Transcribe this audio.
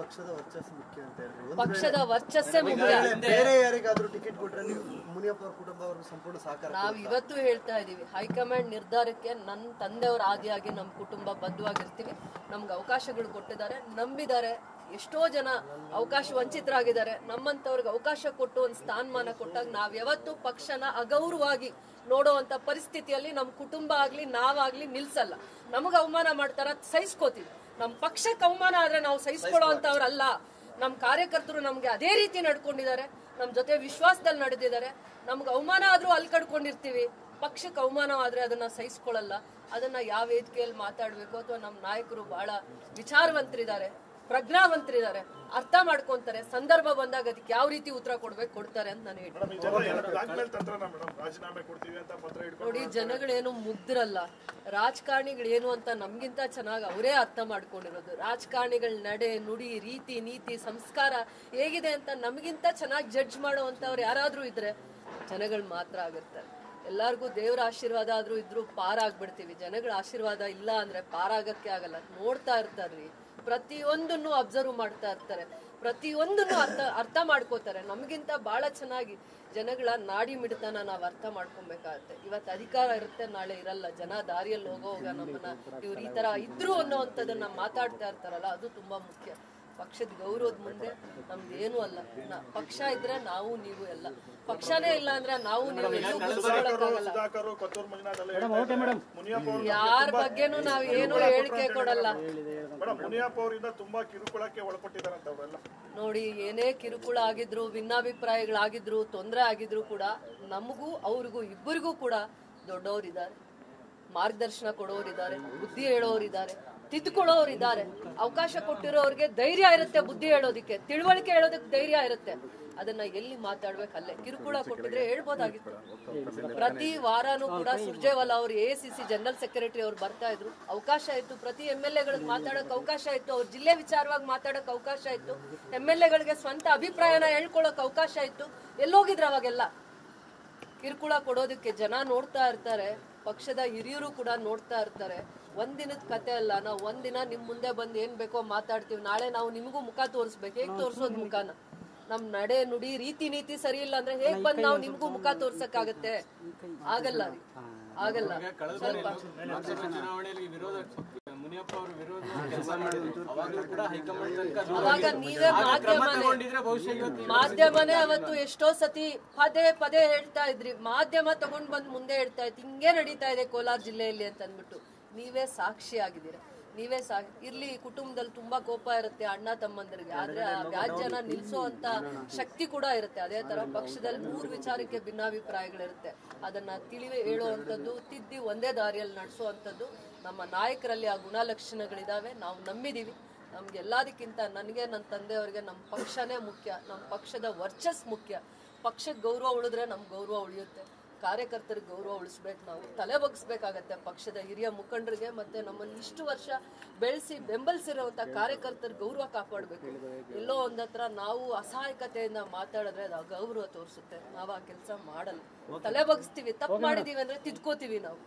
ಪಕ್ಷದ ವರ್ಚಸ್ಸು ಮುಖ್ಯ ಅಂತ ಹೇಳಿದ್ರು. ಪಕ್ಷದ ವರ್ಚಸ್ಸೇ ಮುಖ್ಯ. ಬೇರೆ ಯಾರಿಗಾದ್ರೂ ಟಿಕೆಟ್ ಕೊಟ್ರೆ ಮುನಿಯಪ್ಪ ಅವ್ರ ಕುಟುಂಬ ಅವ್ರಿಗೆ ಸಂಪೂರ್ಣ ಸಹಕಾರ. ನಾವು ಇವತ್ತು ಹೇಳ್ತಾ ಇದೀವಿ, ಹೈಕಮಾಂಡ್ ನಿರ್ಧಾರಕ್ಕೆ ನನ್ನ ತಂದೆಯವರ ಆದಿಯಾಗಿ ನಮ್ಮ ಕುಟುಂಬ ಬದ್ಧವಾಗಿರ್ತೀವಿ. ನಮ್ಗೆ ಅವಕಾಶಗಳು ಕೊಟ್ಟಿದ್ದಾರೆ, ನಂಬಿದ್ದಾರೆ. ಎಷ್ಟೋ ಜನ ಅವಕಾಶ ವಂಚಿತರಾಗಿದ್ದಾರೆ. ನಮ್ಮಂತವ್ರಿಗೆ ಅವಕಾಶ ಕೊಟ್ಟು ಒಂದು ಸ್ಥಾನಮಾನ ಕೊಟ್ಟಾಗ ನಾವ್ ಯಾವತ್ತು ಪಕ್ಷನ ಅಗೌರವವಾಗಿ ನೋಡುವಂತ ಪರಿಸ್ಥಿತಿಯಲ್ಲಿ ನಮ್ಮ ಕುಟುಂಬ ಆಗ್ಲಿ ನಾವಾಗ್ಲಿ ನಿಲ್ಸಲ್ಲ. ನಮಗ್ ಅವಮಾನ ಮಾಡ್ತಾರ, ಸಹಿಸ್ಕೋತೀವಿ. ನಮ್ ಪಕ್ಷಕ್ಕೆ ಅವಮಾನ ಆದ್ರೆ ನಾವು ಸಹಿಸ್ಕೊಳ್ಳೋ ಅಂತವ್ರಲ್ಲ. ನಮ್ ಕಾರ್ಯಕರ್ತರು ನಮ್ಗೆ ಅದೇ ರೀತಿ ನಡ್ಕೊಂಡಿದ್ದಾರೆ, ನಮ್ ಜೊತೆ ವಿಶ್ವಾಸದಲ್ಲಿ ನಡೆದಿದ್ದಾರೆ. ನಮ್ಗೆ ಅವಮಾನ ಆದ್ರೂ ಅಲ್ಲಿ ಕಡ್ಕೊಂಡಿರ್ತೀವಿ. ಪಕ್ಷಕ್ಕೆ ಅವಮಾನ ಆದ್ರೆ ಅದನ್ನ ಸಹಿಸ್ಕೊಳ್ಳಲ್ಲ. ಅದನ್ನ ಯಾವ ವೇದಿಕೆಯಲ್ಲಿ ಮಾತಾಡ್ಬೇಕು, ಅಥವಾ ನಮ್ಮ ನಾಯಕರು ಬಹಳ ವಿಚಾರವಂತರಿದ್ದಾರೆ, ಪ್ರಜ್ಞಾವಂತರಿದ್ದಾರೆ, ಅರ್ಥ ಮಾಡ್ಕೊಂತಾರೆ. ಸಂದರ್ಭ ಬಂದಾಗ ಅದಕ್ಕೆ ಯಾವ ರೀತಿ ಉತ್ತರ ಕೊಡ್ತಾರೆ ಅಂತ ನಾನು ಹೇಳ್ತೀನಿ. ನೋಡಿ, ಜನಗಳೇನು ಮುಗ್ಧರಲ್ಲ, ರಾಜಕಾರಣಿಗಳೇನು ಅಂತ ನಮ್ಗಿಂತ ಚೆನ್ನಾಗಿ ಅವರೇ ಅರ್ಥ ಮಾಡ್ಕೊಂಡಿರೋದು. ರಾಜಕಾರಣಿಗಳ ನಡೆ, ನುಡಿ, ರೀತಿ, ನೀತಿ, ಸಂಸ್ಕಾರ ಹೇಗಿದೆ ಅಂತ ನಮಗಿಂತ ಚೆನ್ನಾಗಿ ಜಡ್ಜ್ ಮಾಡುವಂತವ್ರು ಯಾರಾದ್ರೂ ಇದ್ರೆ ಜನಗಳು ಮಾತ್ರ ಆಗಿರ್ತಾರೆ. ಎಲ್ಲಾರ್ಗು ದೇವರ ಆಶೀರ್ವಾದ ಆದ್ರೂ ಇದ್ರು ಪಾರಾಗ್ಬಿಡ್ತೀವಿ. ಜನಗಳ ಆಶೀರ್ವಾದ ಇಲ್ಲ ಅಂದ್ರೆ ಪಾರಾಗಕ್ಕೆ ಆಗಲ್ಲ. ನೋಡ್ತಾ ಇರ್ತಾರ್ರಿ, ಪ್ರತಿಯೊಂದನ್ನು ಅಬ್ಸರ್ವ್ ಮಾಡ್ತಾ ಇರ್ತಾರೆ, ಪ್ರತಿಯೊಂದನ್ನು ಅರ್ಥ ಮಾಡ್ಕೋತಾರೆ. ನಮಗಿಂತ ಬಹಳ ಚೆನ್ನಾಗಿ ಜನಗಳ ನಾಡಿ ಮಿಡಿತನ ನಾವು ಅರ್ಥ ಮಾಡ್ಕೊಬೇಕಾಗತ್ತೆ. ಇವತ್ತು ಅಧಿಕಾರ ಇರುತ್ತೆ, ನಾಳೆ ಇರಲ್ಲ. ಜನ ದಾರಿಯಲ್ಲಿ ಹೋಗೋವಾಗ ನಮ್ಮನ್ನ ಇವ್ರು ಈ ತರ ಇದ್ರು ಅನ್ನೋವಂಥದ್ದನ್ನ ಮಾತಾಡ್ತಾ ಇರ್ತಾರಲ್ಲ, ಅದು ತುಂಬಾ ಮುಖ್ಯ. ಪಕ್ಷದ ಗೌರವದ ಮುಂದೆ ನಮ್ದೇನು ಅಲ್ಲ. ಪಕ್ಷ ಇದ್ರೆ ನಾವು ನೀವು ಎಲ್ಲ, ಪಕ್ಷನೇ ಇಲ್ಲ ಅಂದ್ರೆ ನಾವು ನೀವು ಯಾರ ಬಗ್ಗೆನೂ ನಾವ್ ಏನು ಹೇಳಿಕೆ ಕೊಡಲ್ಲ. ನೋಡಿ, ಏನೇ ಕಿರುಕುಳ ಆಗಿದ್ರು, ಭಿನ್ನಾಭಿಪ್ರಾಯಗಳಾಗಿದ್ರು, ತೊಂದರೆ ಆಗಿದ್ರು ಕೂಡ ನಮಗೂ ಅವ್ರಿಗೂ ಇಬ್ಬರಿಗೂ ಕೂಡ ದೊಡ್ಡವರಿದ್ದಾರೆ, ಮಾರ್ಗದರ್ಶನ ಕೊಡೋರಿದ್ದಾರೆ, ಬುದ್ಧಿ ಹೇಳೋರಿದ್ದಾರೆ, ತಿದ್ದುಕೊಳ್ಳೋರಿದ್ದಾರೆ. ಅವಕಾಶ ಕೊಟ್ಟಿರೋರಿಗೆ ಧೈರ್ಯ ಇರುತ್ತೆ, ಬುದ್ಧಿ ಹೇಳೋದಿಕ್ಕೆ, ತಿಳುವಳಿಕೆ ಹೇಳೋದಕ್ಕೆ ಧೈರ್ಯ ಇರುತ್ತೆ. ಅದನ್ನ ಎಲ್ಲಿ ಮಾತಾಡ್ಬೇಕು ಅಲ್ಲೇ. ಕಿರುಕುಳ ಕೊಟ್ಟಿದ್ರೆ ಹೇಳ್ಬೋದಾಗಿತ್ತು. ಪ್ರತಿ ವಾರಾನೂ ಕೂಡ ಸುರ್ಜೇವಾಲಾ ಅವರು ACC ಜನರಲ್ ಸೆಕ್ರೆಟರಿ ಅವ್ರು ಬರ್ತಾ ಇದ್ರು, ಅವಕಾಶ ಇತ್ತು. ಪ್ರತಿ MLA ಗಳಿಗೆ ಮಾತಾಡಕ್ ಅವಕಾಶ ಇತ್ತು, ಅವ್ರ ಜಿಲ್ಲೆ ವಿಚಾರವಾಗಿ ಮಾತಾಡಕ್ ಅವಕಾಶ ಇತ್ತು, MLA ಗಳಿಗೆ ಸ್ವಂತ ಅಭಿಪ್ರಾಯನ ಹೇಳ್ಕೊಳಕ್ ಅವಕಾಶ ಇತ್ತು. ಎಲ್ಲೋಗಿದ್ರು ಅವಾಗೆಲ್ಲ? ಕಿರುಕುಳ ಕೊಡೋದಕ್ಕೆ ಜನ ನೋಡ್ತಾ ಇರ್ತಾರೆ, ಪಕ್ಷದ ಹಿರಿಯರು ಕೂಡ ನೋಡ್ತಾ ಇರ್ತಾರೆ. ಒಂದಿನದ ಕತೆ ಅಲ್ಲ. ನಾವು ಒಂದಿನ ನಿಮ್ ಮುಂದೆ ಬಂದು ಏನ್ ಬೇಕೋ ಮಾತಾಡ್ತೀವಿ, ನಾಳೆ ನಾವು ನಿಮಗೂ ಮುಖ ತೋರಿಸ್ಬೇಕು. ಹೇಗ್ ತೋರ್ಸೋದ್ ಮುಖಾನ? ನಮ್ ನಡೆ, ನುಡಿ, ರೀತಿ, ನೀತಿ ಸರಿ ಇಲ್ಲ ಅಂದ್ರೆ ಹೇಗ್ ಬಂದ್ ನಾವು ನಿಮ್ಗೂ ಮುಖ ತೋರ್ಸಕ್ಕಾಗತ್ತೆ? ಆಗಲ್ಲ ರೀ, ಆಗಲ್ಲ. ಅವಾಗ ನೀವೇ ಮಾಧ್ಯಮನೇ ಅವತ್ತು ಎಷ್ಟೋ ಸತಿ ಪದೇ ಪದೇ ಹೇಳ್ತಾ ಇದ್ರಿ, ಮಾಧ್ಯಮ ತಗೊಂಡ್ ಬಂದ್ ಮುಂದೆ ಹೇಳ್ತಾ ಇತ್ತು, ಹಿಂಗೆ ನಡೀತಾ ಇದೆ ಕೋಲಾರ ಜಿಲ್ಲೆಯಲ್ಲಿ ಅಂತ ಅಂದ್ಬಿಟ್ಟು. ನೀವೇ ಸಾಕ್ಷಿ ಆಗಿದ್ದೀರಾ. ನೀವೇ ಇರ್ಲಿ, ಕುಟುಂಬದಲ್ಲಿ ತುಂಬಾ ಕೋಪ ಇರುತ್ತೆ ಅಣ್ಣ ತಮ್ಮಂದರಿಗೆ, ಆದ್ರೆ ಆ ವ್ಯಾಜ್ಯನ ನಿಲ್ಸೋ ಅಂತ ಶಕ್ತಿ ಕೂಡ ಇರುತ್ತೆ. ಅದೇ ತರ ಪಕ್ಷದಲ್ಲಿ 3 ವಿಚಾರಕ್ಕೆ ಭಿನ್ನಾಭಿಪ್ರಾಯಗಳಿರುತ್ತೆ. ಅದನ್ನ ತಿಳಿವೆ ಹೇಳುವಂಥದ್ದು, ತಿದ್ದಿ ಒಂದೇ ದಾರಿಯಲ್ಲಿ ನಡೆಸುವಂಥದ್ದು ನಮ್ಮ ನಾಯಕರಲ್ಲಿ ಆ ಗುಣಲಕ್ಷಣಗಳಿದಾವೆ. ನಾವು ನಂಬಿದೀವಿ. ನಮ್ಗೆ ಎಲ್ಲದಕ್ಕಿಂತ ನನಗೆ, ನನ್ನ ತಂದೆಯವ್ರಿಗೆ ನಮ್ಮ ಪಕ್ಷನೇ ಮುಖ್ಯ, ನಮ್ಮ ಪಕ್ಷದ ವರ್ಚಸ್ ಮುಖ್ಯ. ಪಕ್ಷಕ್ಕೆ ಗೌರವ ಉಳಿದ್ರೆ ನಮ್ ಗೌರವ ಉಳಿಯುತ್ತೆ. ಕಾರ್ಯಕರ್ತರಿಗೆ ಗೌರವ ಉಳಿಸ್ಬೇಕು. ನಾವು ತಲೆ ಬಗ್ಸ್ಬೇಕಾಗತ್ತೆ ಪಕ್ಷದ ಹಿರಿಯ ಮುಖಂಡರಿಗೆ, ಮತ್ತೆ ನಮ್ಮನ್ನು ಇಷ್ಟು ವರ್ಷ ಬೆಳೆಸಿ ಬೆಂಬಲಿಸಿರುವಂತ ಕಾರ್ಯಕರ್ತರ ಗೌರವ ಕಾಪಾಡಬೇಕು. ಎಲ್ಲೋ ಒಂದತ್ರ ನಾವು ಅಸಹಾಯಕತೆಯಿಂದ ಮಾತಾಡಿದ್ರೆ ಅದು ಅಗೌರವ ತೋರಿಸುತ್ತೆ. ನಾವು ಆ ಕೆಲಸ ಮಾಡಲ್ಲ. ತಲೆ ಬಗ್ಸ್ತೀವಿ, ತಪ್ಪು ಮಾಡಿದೀವಿ ಅಂದ್ರೆ ತಿದ್ಕೋತೀವಿ ನಾವು.